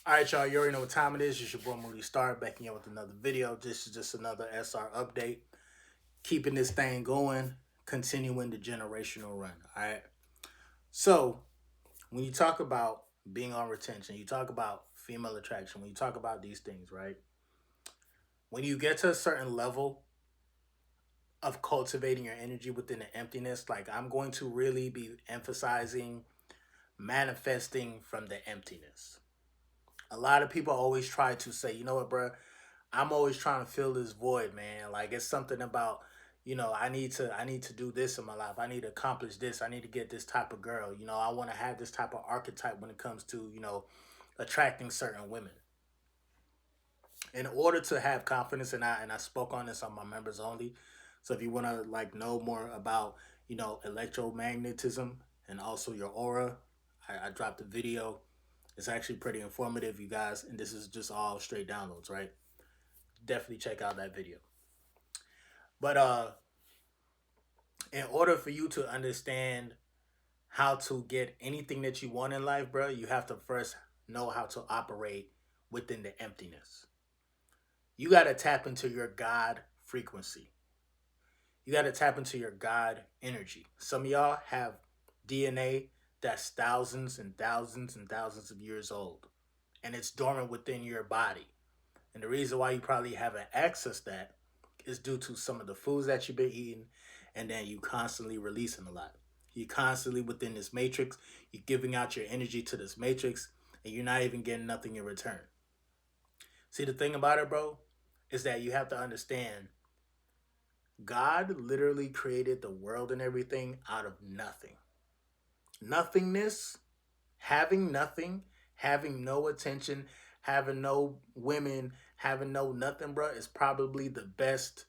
All right, y'all. You already know what time it is. It's your boy Moody Star back again with another video. This is just another SR update. Keeping this thing going, continuing the generational run. All right. So when you talk about being on retention, you talk about female attraction. When you talk about these things, right? When you get to a certain level of cultivating your energy within the emptiness, like I'm going to really be emphasizing manifesting from the emptiness. A lot of people always try to say, you know what, bro? I'm always trying to fill this void, man. Like it's something about, I need to do this in my life. I need to accomplish this. I need to get this type of girl. I want to have this type of archetype when it comes to, attracting certain women. In order to have confidence, and I spoke on this on my members only. So if you want to like know more about, electromagnetism and also your aura, I dropped a video. It's actually pretty informative, you guys, and this is just all straight downloads, right? Definitely check out that video. But in order for you to understand how to get anything that you want in life, bro, you have to first know how to operate within the emptiness. You got to tap into your God frequency. You got to tap into your God energy. Some of y'all have DNA that's thousands and thousands and thousands of years old, and it's dormant within your body. And the reason why you probably haven't accessed that is due to some of the foods that you've been eating, and then you constantly releasing a lot. You're constantly within this matrix. You're giving out your energy to this matrix, and you're not even getting nothing in return. See, the thing about it, bro, is that you have to understand God literally created the world and everything out of nothing. Nothingness, having nothing, having no attention, having no women, having no nothing, bro, is probably the best.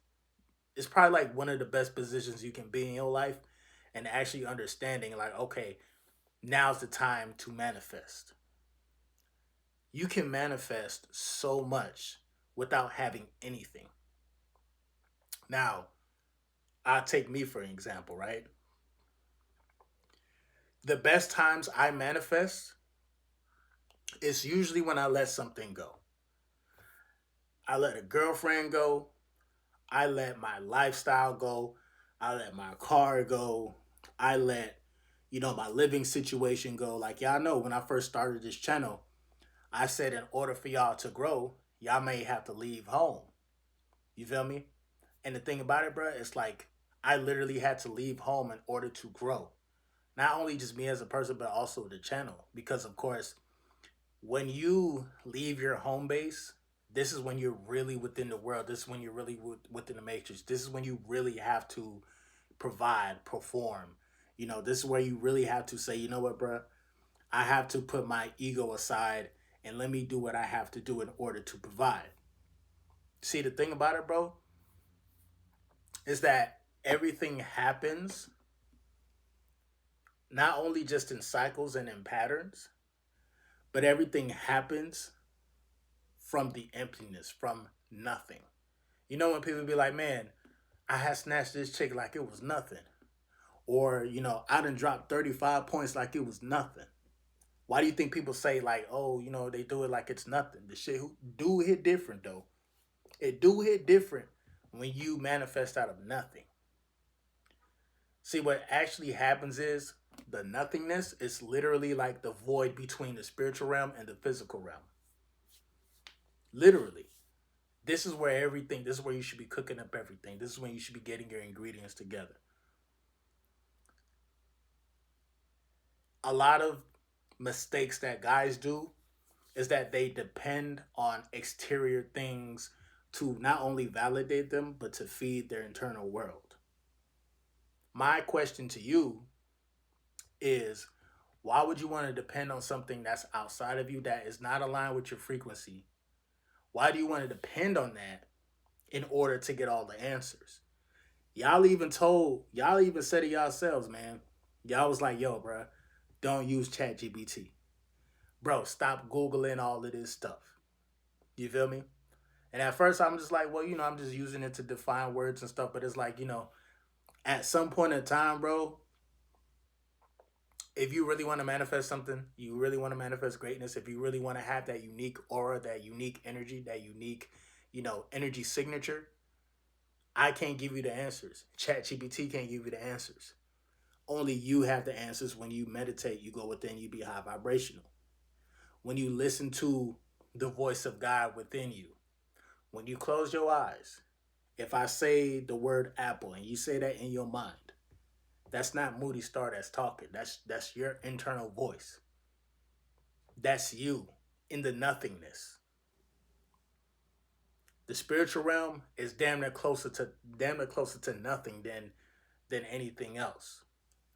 It's probably like one of the best positions you can be in your life, and actually understanding, like, okay, now's the time to manifest. You can manifest so much without having anything. Now, I'll take me for an example, right? The best times I manifest is usually when I let something go. I let a girlfriend go. I let my lifestyle go. I let my car go. I let, my living situation go. Like, y'all know when I first started this channel, I said in order for y'all to grow, y'all may have to leave home. You feel me? And the thing about it, bro, it's like I literally had to leave home in order to grow. Not only just me as a person, but also the channel. Because, of course, when you leave your home base, this is when you're really within the world. This is when you're really within the matrix. This is when you really have to provide, perform. This is where you really have to say, you know what, bro? I have to put my ego aside and let me do what I have to do in order to provide. See, the thing about it, bro, is that everything happens not only just in cycles and in patterns, but everything happens from the emptiness, from nothing. When people be like, man, I had snatched this chick like it was nothing. Or, I done dropped 35 points like it was nothing. Why do you think people say like, oh, they do it like it's nothing? The shit do hit different though. It do hit different when you manifest out of nothing. See, what actually happens is the nothingness is literally like the void between the spiritual realm and the physical realm. Literally. This is where you should be cooking up everything. This is when you should be getting your ingredients together. A lot of mistakes that guys do is that they depend on exterior things to not only validate them, but to feed their internal world. My question to you is, why would you want to depend on something that's outside of you that is not aligned with your frequency? Why do you want to depend on that in order to get all the answers? Y'all even said it yourselves, man. Y'all was like, yo, bro, don't use ChatGPT. Bro, stop Googling all of this stuff. You feel me? And at first I'm just like, well, I'm just using it to define words and stuff. But it's like, at some point in time, bro, If you really want to manifest something, you really want to manifest greatness, if you really want to have that unique aura, that unique energy, that unique, energy signature, I can't give you the answers. Chat GPT can't give you the answers. Only you have the answers. When you meditate, you go within, you be high vibrational. When you listen to the voice of God within you, when you close your eyes, if I say the word apple and you say that in your mind, that's not Moody Star that's talking. That's your internal voice. That's you in the nothingness. The spiritual realm is damn near closer to nothing than anything else.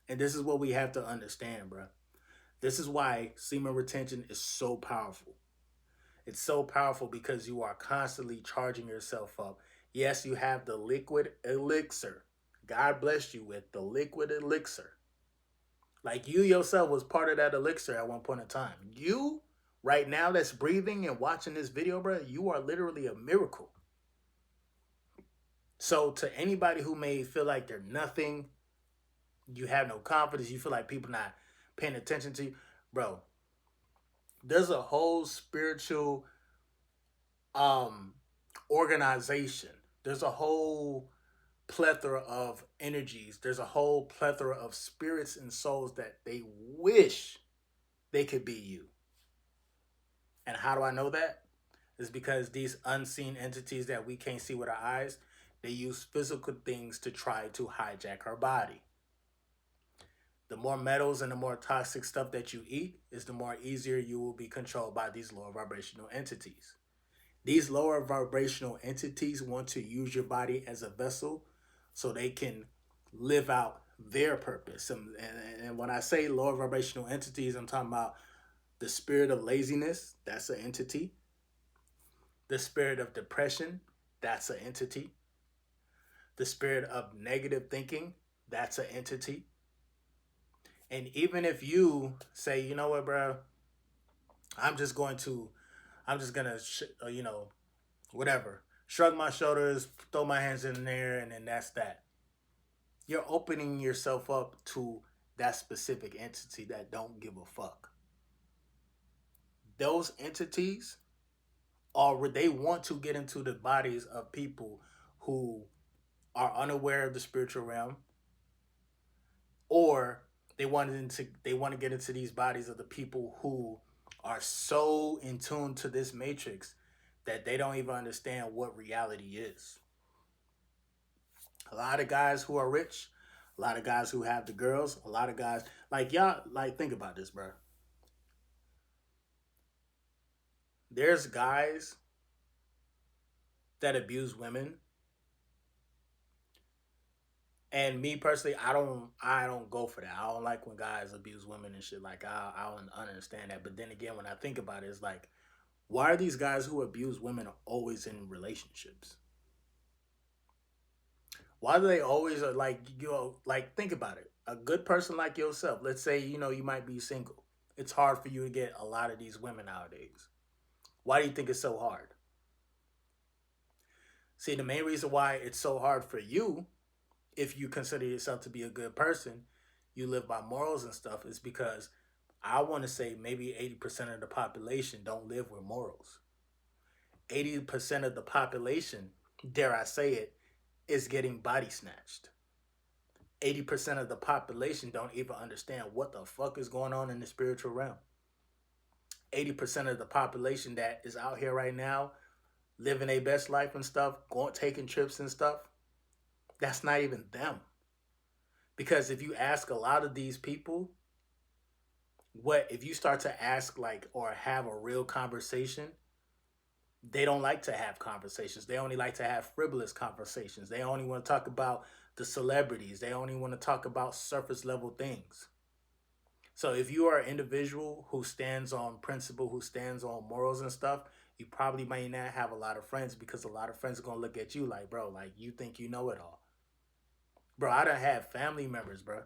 And this is what we have to understand, bro. This is why semen retention is so powerful. It's so powerful because you are constantly charging yourself up. Yes, you have the liquid elixir. God blessed you with the liquid elixir. Like you yourself was part of that elixir at one point in time. You, right now, that's breathing and watching this video, bro, you are literally a miracle. So, to anybody who may feel like they're nothing, you have no confidence, you feel like people not paying attention to you, bro, there's a whole spiritual um organization. There's a whole plethora of energies. There's a whole plethora of spirits and souls that they wish they could be you. And how do I know that? Is because these unseen entities that we can't see with our eyes, they use physical things to try to hijack our body. The more metals and the more toxic stuff that you eat is the more easier you will be controlled by these lower vibrational entities. These lower vibrational entities want to use your body as a vessel so they can live out their purpose. And when I say lower vibrational entities, I'm talking about the spirit of laziness, that's an entity. The spirit of depression, that's an entity. The spirit of negative thinking, that's an entity. And even if you say, you know what, bro, I'm just going to, I'm just gonna, whatever, shrug my shoulders, throw my hands in the air, and then that's that. You're opening yourself up to that specific entity that don't give a fuck. Those entities are they want to get into the bodies of people who are unaware of the spiritual realm, or they want to get into these bodies of the people who are so in tune to this matrix that they don't even understand what reality is. A lot of guys who are rich, a lot of guys who have the girls, a lot of guys like y'all like think about this, bro. There's guys that abuse women, and me personally, I don't go for that. I don't like when guys abuse women and shit. Like I don't understand that. But then again, when I think about it, it's like, why are these guys who abuse women always in relationships? Why do they always like like think about it? A good person like yourself, let's say you might be single. It's hard for you to get a lot of these women nowadays. Why do you think it's so hard? See, the main reason why it's so hard for you, if you consider yourself to be a good person, you live by morals and stuff, is because I want to say maybe 80% of the population don't live with morals. 80% of the population, dare I say it, is getting body snatched. 80% of the population don't even understand what the fuck is going on in the spiritual realm. 80% of the population that is out here right now living a best life and stuff, going taking trips and stuff, that's not even them. Because if you ask a lot of these people, what if you start to ask like or have a real conversation, they don't like to have conversations. They only like to have frivolous conversations. They only want to talk about the celebrities. They only want to talk about surface level things. So if you are an individual who stands on principle, who stands on morals and stuff, you probably may not have a lot of friends because a lot of friends are gonna look at you like, bro, like you think you know it all. Bro, I don't have family members, bro,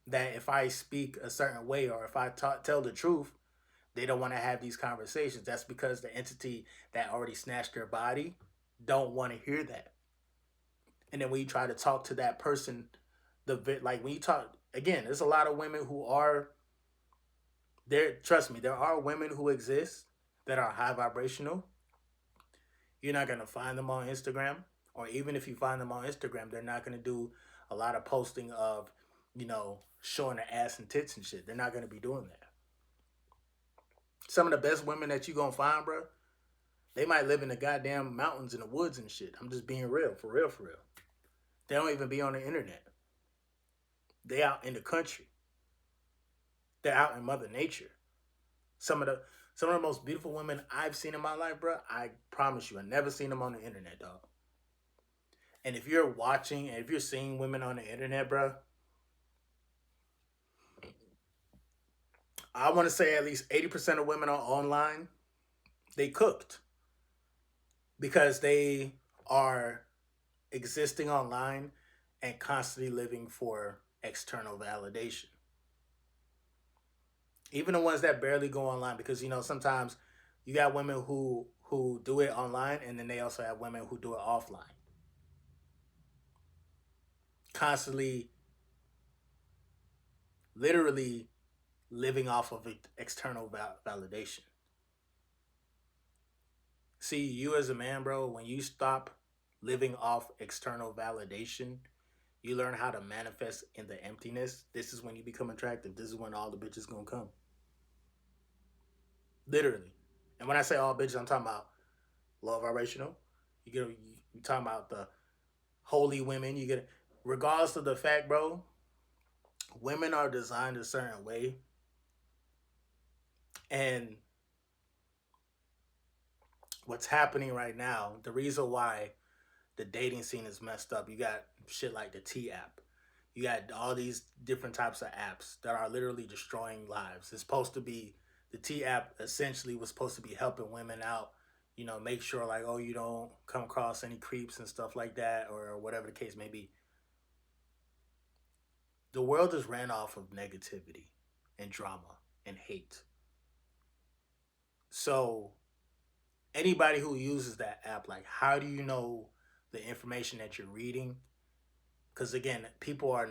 that if I speak a certain way or if I tell the truth, they don't want to have these conversations. That's because the entity that already snatched their body don't want to hear that. And then when you try to talk to that person, like when you talk, Again, there's a lot of women who are there. Trust me, there are women who exist that are high vibrational. You're not gonna find them on Instagram, or even if you find them on Instagram, they're not gonna do a lot of posting of, showing their ass and tits and shit. They're not gonna be doing that. Some of the best women that you gonna find, bro, they might live in the goddamn mountains in the woods and shit. I'm just being real, for real, for real. They don't even be on the internet. They out in the country. They're out in Mother Nature. Some of the some of the most beautiful women I've seen in my life, bro. I promise you, I never seen them on the internet, dog. And if you're watching and if you're seeing women on the internet, bro, I want to say at least 80% of women are online. They cooked because they are existing online and constantly living for external validation. Even the ones that barely go online, because sometimes you got women who do it online, and then they also have women who do it offline, constantly, literally living off of external validation. See, you as a man, bro, when you stop living off external validation, you learn how to manifest in the emptiness. This is when you become attractive. This is when all the bitches gonna come. Literally. And when I say all bitches, I'm talking about low vibrational. You talking about the holy women. You get, regardless of the fact, bro, women are designed a certain way. And what's happening right now, the reason why the dating scene is messed up, you got shit like the T app. You got all these different types of apps that are literally destroying lives. It's supposed to be, the T app essentially was supposed to be helping women out, make sure like, oh, you don't come across any creeps and stuff like that, or whatever the case may be. The world is ran off of negativity and drama and hate. So anybody who uses that app, like, how do you know the information that you're reading? Because again, people are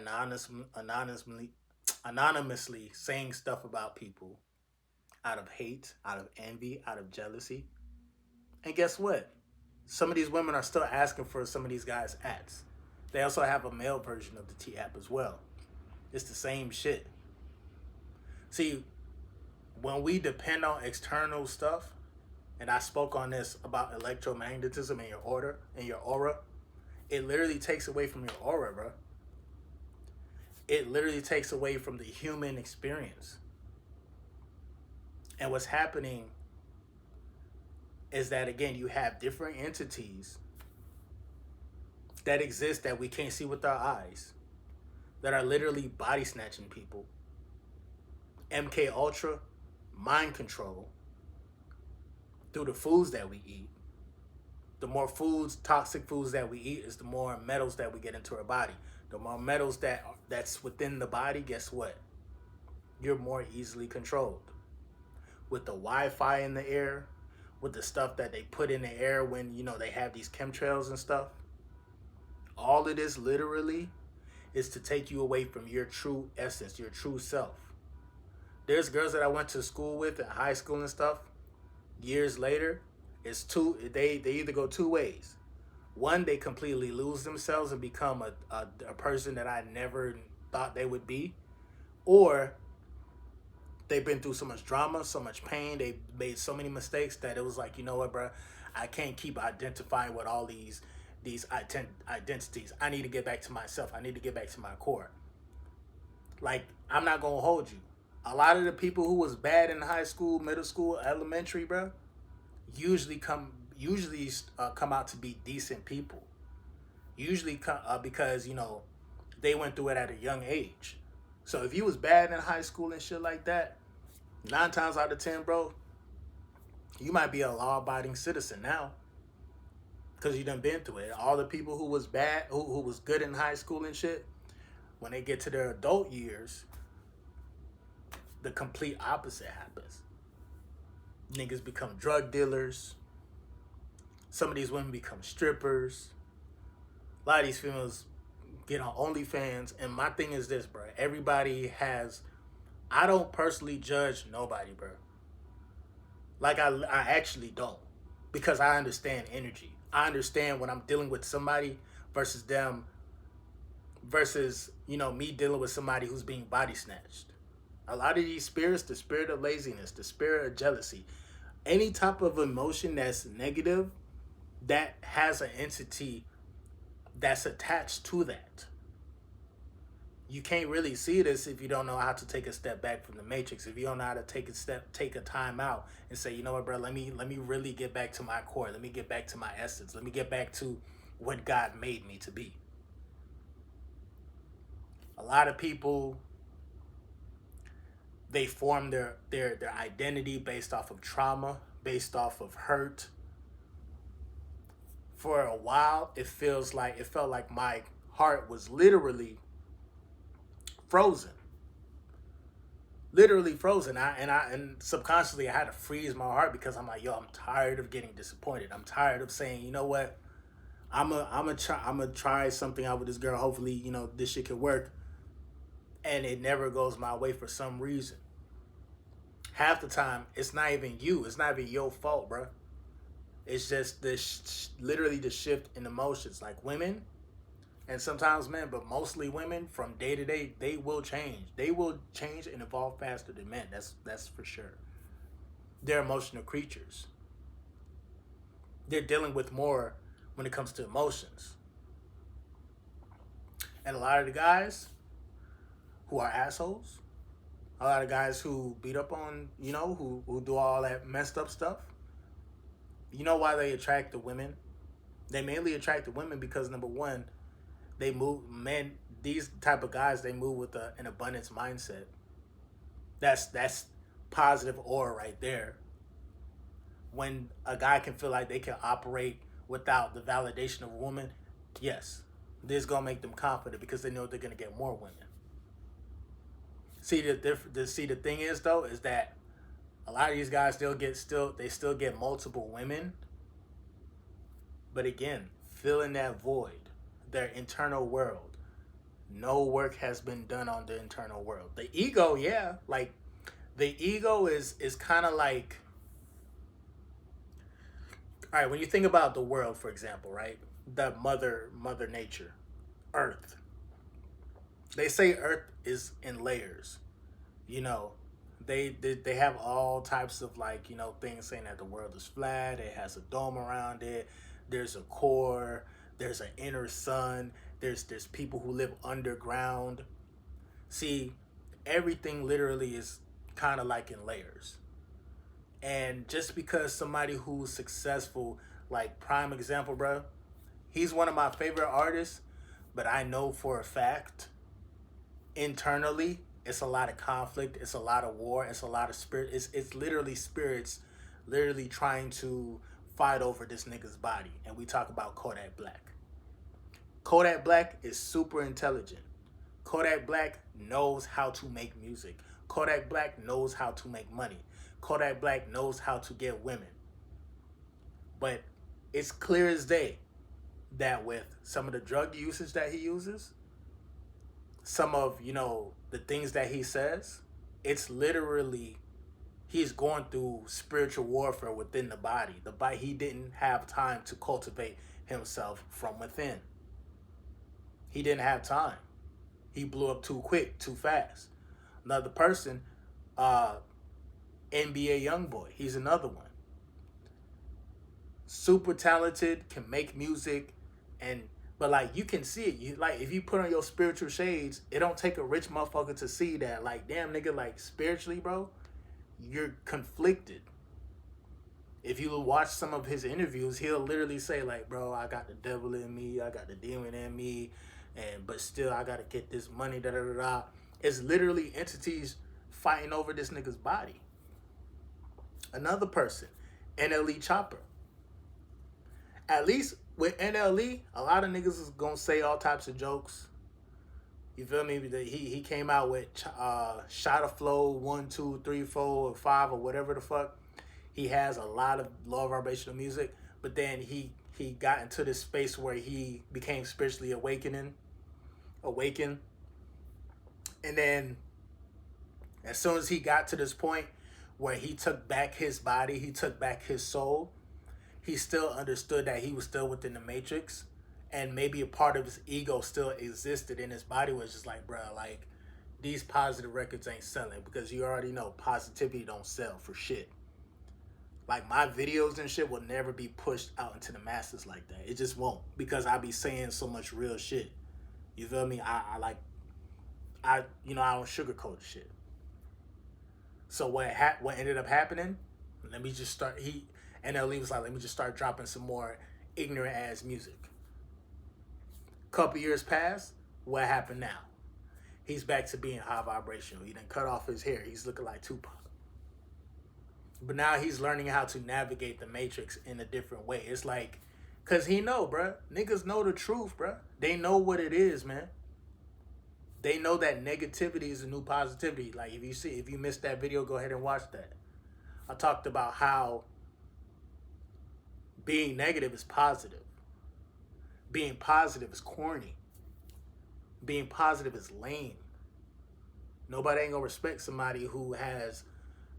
anonymously saying stuff about people out of hate, out of envy, out of jealousy. And guess what? Some of these women are still asking for some of these guys' ads. They also have a male version of the T app as well. It's the same shit. See, when we depend on external stuff, and I spoke on this about electromagnetism in your aura, it literally takes away from your aura, bro. It literally takes away from the human experience. And what's happening is that, again, you have different entities that exist that we can't see with our eyes, that are literally body snatching people. MK Ultra, mind control through the foods that we eat. The more foods, toxic foods that we eat, is the more metals that we get into our body. The more metals that's within the body, guess what? You're more easily controlled. With the Wi-Fi in the air, with the stuff that they put in the air when they have these chemtrails and stuff, all of this literally is to take you away from your true essence, your true self. There's girls that I went to school with in high school and stuff. Years later, it's two. They either go two ways. One, they completely lose themselves and become a person that I never thought they would be, or they've been through so much drama, so much pain. They made so many mistakes that it was like, you know what, bro? I can't keep identifying with all these identities. I need to get back to myself. I need to get back to my core. Like, I'm not gonna hold you. A lot of the people who was bad in high school, middle school, elementary, bro, usually come out to be decent people. Usually because they went through it at a young age. So if you was bad in high school and shit like that, 9 times out of 10, bro, you might be a law-abiding citizen now because you done been through it. All the people who was bad, who was good in high school and shit, when they get to their adult years, the complete opposite happens. Niggas become drug dealers. Some of these women become strippers. A lot of these females get on OnlyFans. And my thing is this, bro. Everybody has. I don't personally judge nobody, bro. Like I actually don't, because I understand energy. I understand when I'm dealing with somebody versus them versus me dealing with somebody who's being body snatched. A lot of these spirits, the spirit of laziness, the spirit of jealousy, any type of emotion that's negative, that has an entity that's attached to that. You can't really see this if you don't know how to take a step back from the matrix. If you don't know how to take a time out and say, you know what, bro, let me really get back to my core. Let me get back to my essence. Let me get back to what God made me to be. A lot of people, they form their identity based off of trauma, based off of hurt. For a while, it felt like my heart was frozen literally frozen. And subconsciously I had to freeze my heart, because I'm like, yo, I'm tired of getting disappointed. I'm tired of saying, you know what, I'm a try something out with this girl. Hopefully, this shit could work, and it never goes my way for some reason. Half the time, it's not even you. It's not even your fault, bro. It's just literally the shift in emotions. Like women, and sometimes men, but mostly women, from day to day, they will change. They will change and evolve faster than men. That's for sure. They're emotional creatures. They're dealing with more when it comes to emotions. And a lot of the guys who are assholes, a lot of guys who beat up on, who do all that messed up stuff, you know why they attract the women? They mainly attract the women because, number one, they move, men, these type of guys, they move with an abundance mindset. That's positive aura right there. When a guy can feel like they can operate without the validation of a woman, yes, this is gonna make them confident, because they know they're gonna get more women. See, the thing is though, is that a lot of these guys still get multiple women, but again, filling that void, their internal world. No work has been done on the internal world. The ego, yeah, like the ego is kind of like, all right, when you think about the world, for example, right? The mother nature, Earth. They say Earth is in layers. You know, they have all types of, like, things saying that the world is flat. It has a dome around it. There's a core. There's an inner sun. There's people who live underground. See, everything literally is kind of like in layers. And just because somebody who's successful, like prime example, bro, he's one of my favorite artists, but I know for a fact internally it's a lot of conflict, it's a lot of war, it's a lot of spirit. It's literally spirits literally trying to fight over this nigga's body. And we talk about Kodak Black. Kodak Black is super intelligent. Kodak Black knows how to make music. Kodak Black knows how to make money. Kodak Black knows how to get women. But it's clear as day that with some of the drug usage that he uses, some of, the things that he says, it's literally, he's going through spiritual warfare within the body. He didn't have time to cultivate himself from within. He didn't have time. He blew up too quick, too fast. Another person, NBA Youngboy, he's another one. Super talented, can make music, but like you can see it. You, like, if you put on your spiritual shades, it don't take a rich motherfucker to see that. Like, damn nigga, like spiritually, bro, you're conflicted. If you watch some of his interviews, he'll literally say like, bro, I got the devil in me, I got the demon in me, but still I gotta get this money, da da da da. It's literally entities fighting over this nigga's body. Another person, NLE Chopper. At least with NLE, a lot of niggas is gonna say all types of jokes. You feel me? He came out with Shot of Flow 1, 2, 3, 4, or 5, or whatever the fuck. He has a lot of low vibrational music, but then he got into this space where he became spiritually awakening. awaken. And then as soon as he got to this point where he took back his body, he took back his soul, he still understood that he was still within the matrix, and maybe a part of his ego still existed in his body, was just like, bro, like these positive records ain't selling, because you already know positivity don't sell for shit. Like my videos and shit will never be pushed out into the masses like that. It just won't, because I be saying so much real shit. You feel me? I like I don't sugarcoat shit. So what ended up happening? Let me just start. NLE was like, let me just start dropping some more ignorant ass music. Couple years passed. What happened now? He's back to being high vibrational. He done cut off his hair. He's looking like Tupac. But now he's learning how to navigate the matrix in a different way. It's like, cause he know, bruh. Niggas know the truth, bruh. They know what it is, man. They know that negativity is the new positivity. Like if you missed that video, go ahead and watch that. I talked about how being negative is positive. Being positive is corny. Being positive is lame. Nobody ain't gonna respect somebody who has,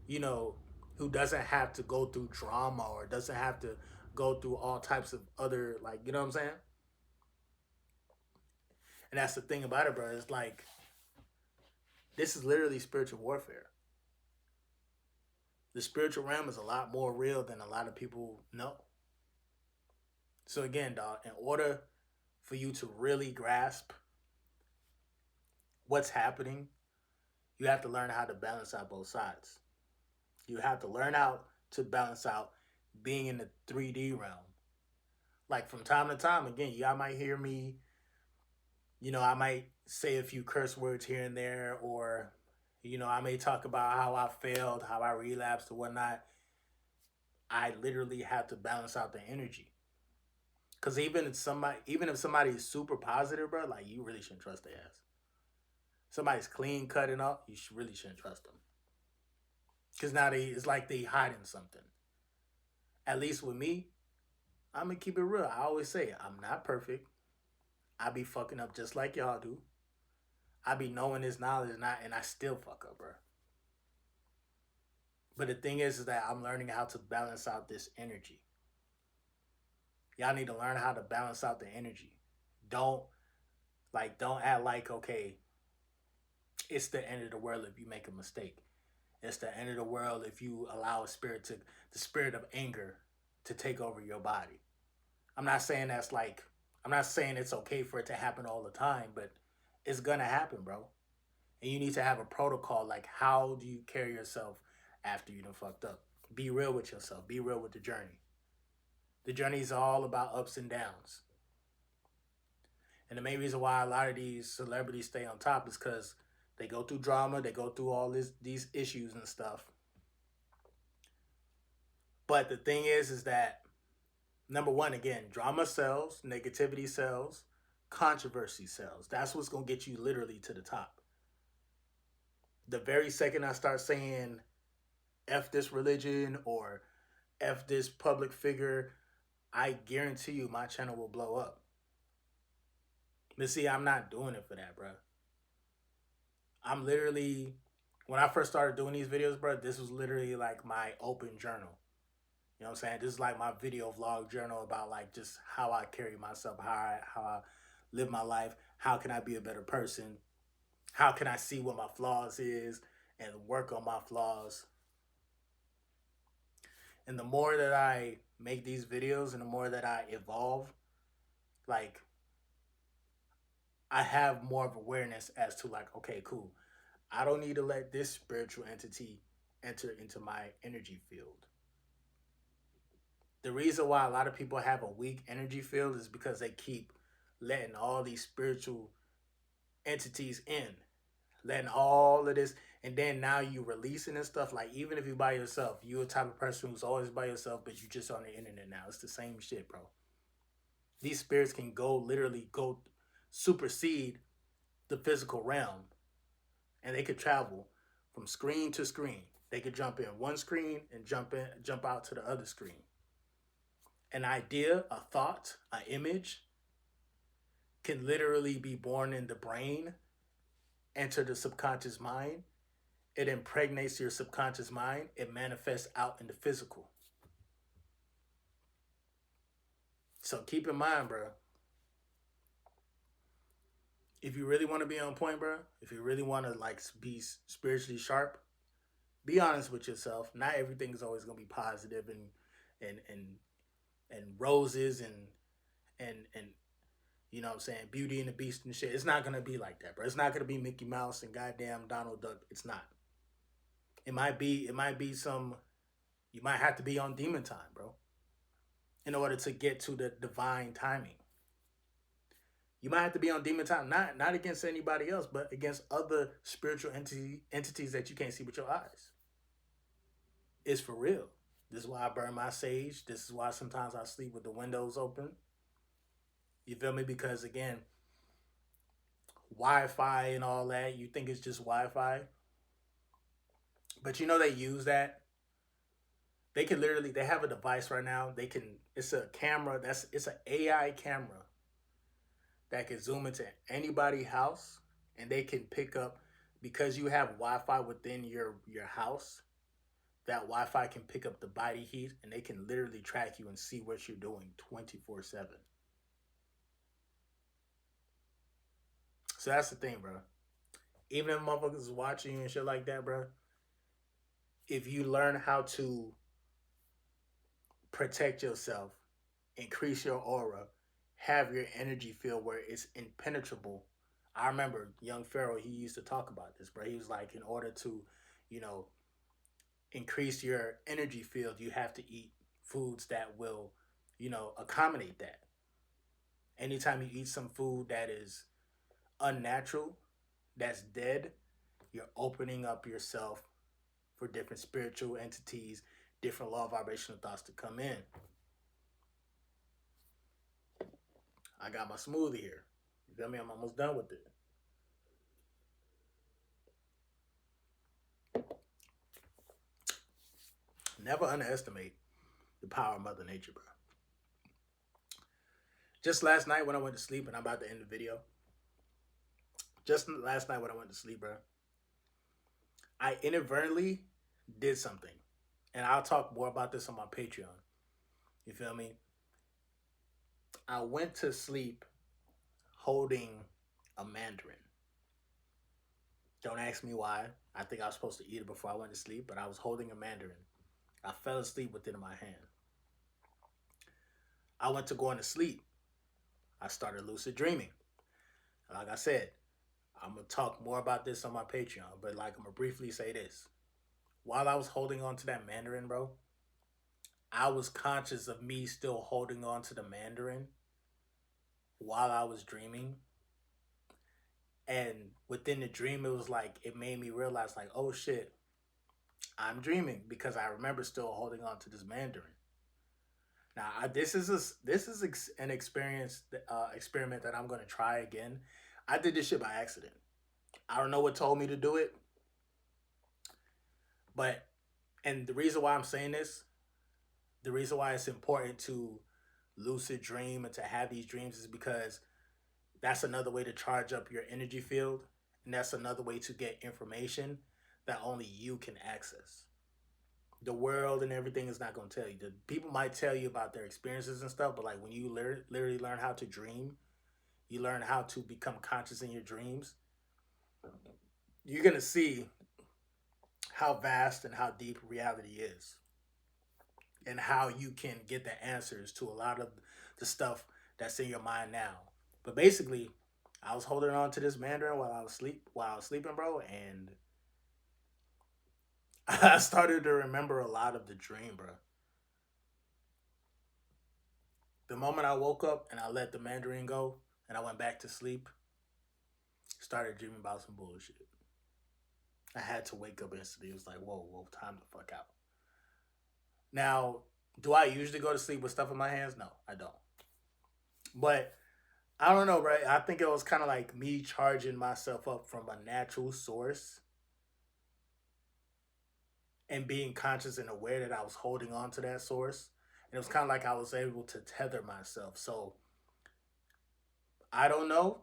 you know, who doesn't have to go through drama or doesn't have to go through all types of other, like, you know what I'm saying? And that's the thing about it, bro. It's like this is literally spiritual warfare. The spiritual realm is a lot more real than a lot of people know. So again, dog, in order for you to really grasp what's happening, you have to learn how to balance out both sides. You have to learn how to balance out being in the 3D realm. Like from time to time, again, y'all might hear me, I might say a few curse words here and there, or, I may talk about how I failed, how I relapsed, or whatnot. I literally have to balance out the energy. Cause even if somebody is super positive, bro, like you really shouldn't trust their ass. Somebody's clean cutting up, really shouldn't trust them. Cause now it's like they hiding something. At least with me, I'm gonna keep it real. I always say I'm not perfect. I be fucking up just like y'all do. I be knowing this knowledge, and I still fuck up, bro. But the thing is that I'm learning how to balance out this energy. Y'all need to learn how to balance out the energy. Don't don't act like, okay, it's the end of the world if you make a mistake. It's the end of the world if you allow the spirit of anger to take over your body. I'm not saying that's like, I'm not saying it's okay for it to happen all the time, but it's gonna happen, bro. And you need to have a protocol. Like, how do you carry yourself after you done fucked up? Be real with yourself. Be real with the journey. The journey is all about ups and downs. And the main reason why a lot of these celebrities stay on top is because they go through drama, they go through all these issues and stuff. But the thing is that number one, again, drama sells, negativity sells, controversy sells. That's what's gonna get you literally to the top. The very second I start saying F this religion or F this public figure, I guarantee you my channel will blow up. But see, I'm not doing it for that, bro. I'm literally, when I first started doing these videos, bro, this was literally like my open journal. You know what I'm saying? This is like my video vlog journal about like just how I carry myself, how I live my life, how can I be a better person, how can I see what my flaws is and work on my flaws. And the more that I make these videos and the more that I evolve, like I have more of awareness as to like, okay, cool. I don't need to let this spiritual entity enter into my energy field. The reason why a lot of people have a weak energy field is because they keep letting all these spiritual entities in, letting all of this, and then now you releasing and stuff. Like even if you by yourself, you a type of person who's always by yourself, but you just on the internet now. It's the same shit, bro. These spirits can literally go supersede the physical realm, and they could travel from screen to screen. They could jump in one screen and jump out to the other screen. An idea, a thought, an image, can literally be born in the brain, enter the subconscious mind. It impregnates your subconscious mind. It manifests out in the physical. So keep in mind, bro, if you really want to be on point, bro, if you really want to like be spiritually sharp, be honest with yourself. Not everything is always gonna be positive and and and roses and you know what I'm saying, Beauty and the Beast and shit. It's not gonna be like that, bro. It's not gonna be Mickey Mouse and goddamn Donald Duck. It's not. It might be some. You might have to be on demon time, bro, in order to get to the divine timing. You might have to be on demon time, not against anybody else, but against other spiritual entities that you can't see with your eyes. It's for real. This is why I burn my sage. This is why sometimes I sleep with the windows open. You feel me? Because again, Wi-Fi and all that, you think it's just Wi-Fi, but you know they use that. They can literally, they have a device right now. They can. It's a camera. It's an AI camera that can zoom into anybody's house, and they can pick up because you have Wi-Fi within your house. That Wi-Fi can pick up the body heat, and they can literally track you and see what you're doing 24/7. So that's the thing, bro. Even if motherfuckers is watching you and shit like that, bro, if you learn how to protect yourself, increase your aura, have your energy field where it's impenetrable. I remember young Pharaoh, he used to talk about this, bro. He was like, in order to, you know, increase your energy field, you have to eat foods that will, accommodate that. Anytime you eat some food that is unnatural, that's dead, you're opening up yourself for different spiritual entities, different law vibrational thoughts to come in. I got my smoothie here. You feel me? I'm almost done with it. Never underestimate the power of Mother Nature, bro. Just last night when I went to sleep, and I'm about to end the video. Just last night when I went to sleep, bro, I inadvertently did something. And I'll talk more about this on my Patreon. You feel me? I went to sleep holding a mandarin. Don't ask me why. I think I was supposed to eat it before I went to sleep, but I was holding a mandarin. I fell asleep with it in my hand. I went to going to sleep. I started lucid dreaming. Like I said, I'm going to talk more about this on my Patreon, but like I'm going to briefly say this. While I was holding on to that mandarin, bro, I was conscious of me still holding on to the mandarin while I was dreaming. And within the dream, it was like, it made me realize, like, oh shit, I'm dreaming because I remember still holding on to this mandarin. Now, an experience experiment that I'm gonna try again. I did this shit by accident. I don't know what told me to do it, but and the reason why I'm saying this, the reason why it's important to lucid dream and to have these dreams is because that's another way to charge up your energy field, and that's another way to get information that only you can access. The world and everything is not going to tell you. The people might tell you about their experiences and stuff, but like when you literally learn how to dream, you learn how to become conscious in your dreams, you're going to see how vast and how deep reality is, and how you can get the answers to a lot of the stuff that's in your mind now. But basically, I was holding on to this mandarin while I was sleeping, bro, and I started to remember a lot of the dream, bro. The moment I woke up and I let the mandarin go and I went back to sleep, started dreaming about some bullshit. I had to wake up instantly. It was like, whoa, whoa, time to fuck out. Now, do I usually go to sleep with stuff in my hands? No, I don't. But I don't know, right? I think it was kind of like me charging myself up from a natural source and being conscious and aware that I was holding on to that source. And it was kind of like I was able to tether myself. So I don't know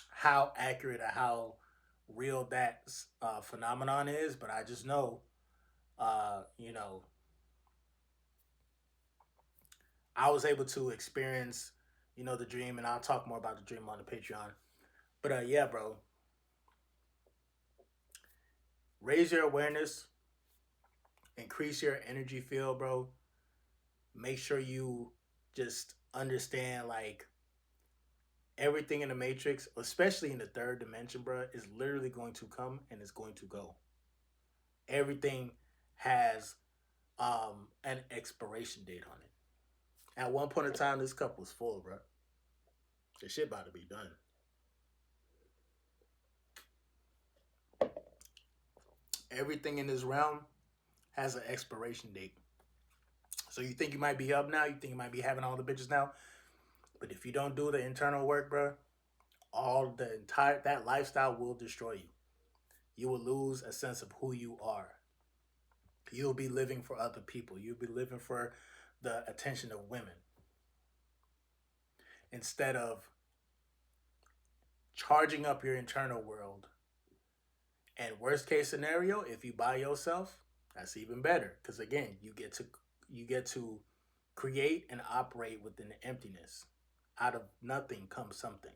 how accurate or how real that phenomenon is, but I just know, you know, I was able to experience, the dream, and I'll talk more about the dream on the Patreon. But yeah, bro, raise your awareness, increase your energy field, bro. Make sure you just understand like everything in the matrix, especially in the third dimension, bro, is literally going to come and it's going to go. Everything has an expiration date on it. At one point in time, this cup was full, bro. The shit about to be done. Everything in this realm has an expiration date. So you think you might be up now, you think you might be having all the bitches now, but if you don't do the internal work, bro, all the entire that lifestyle will destroy you. You will lose a sense of who you are. You'll be living for other people. You'll be living for the attention of women instead of charging up your internal world. And worst case scenario, if you buy yourself, that's even better because again, you get to create and operate within the emptiness. Out of nothing comes something.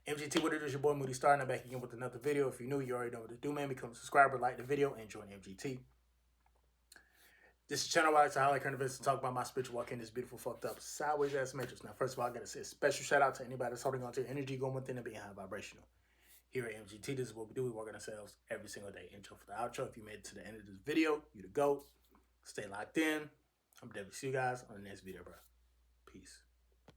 MGT, what it is, your boy Moody Star, and I'm back again with another video. If you're new, you already know what to do, man. Become a subscriber, like the video, and join MGT. This is a channel where I like to highlight current events and talk about my spiritual walk in this beautiful, fucked up, sideways ass matrix. Now, first of all, I gotta say a special shout out to anybody that's holding on to your energy, going within and being high vibrational. Here at MGT, this is what we do. We work on ourselves every single day. Intro for the outro. If you made it to the end of this video, you the GOAT. Stay locked in. I'm definitely see you guys on the next video, bro. Peace.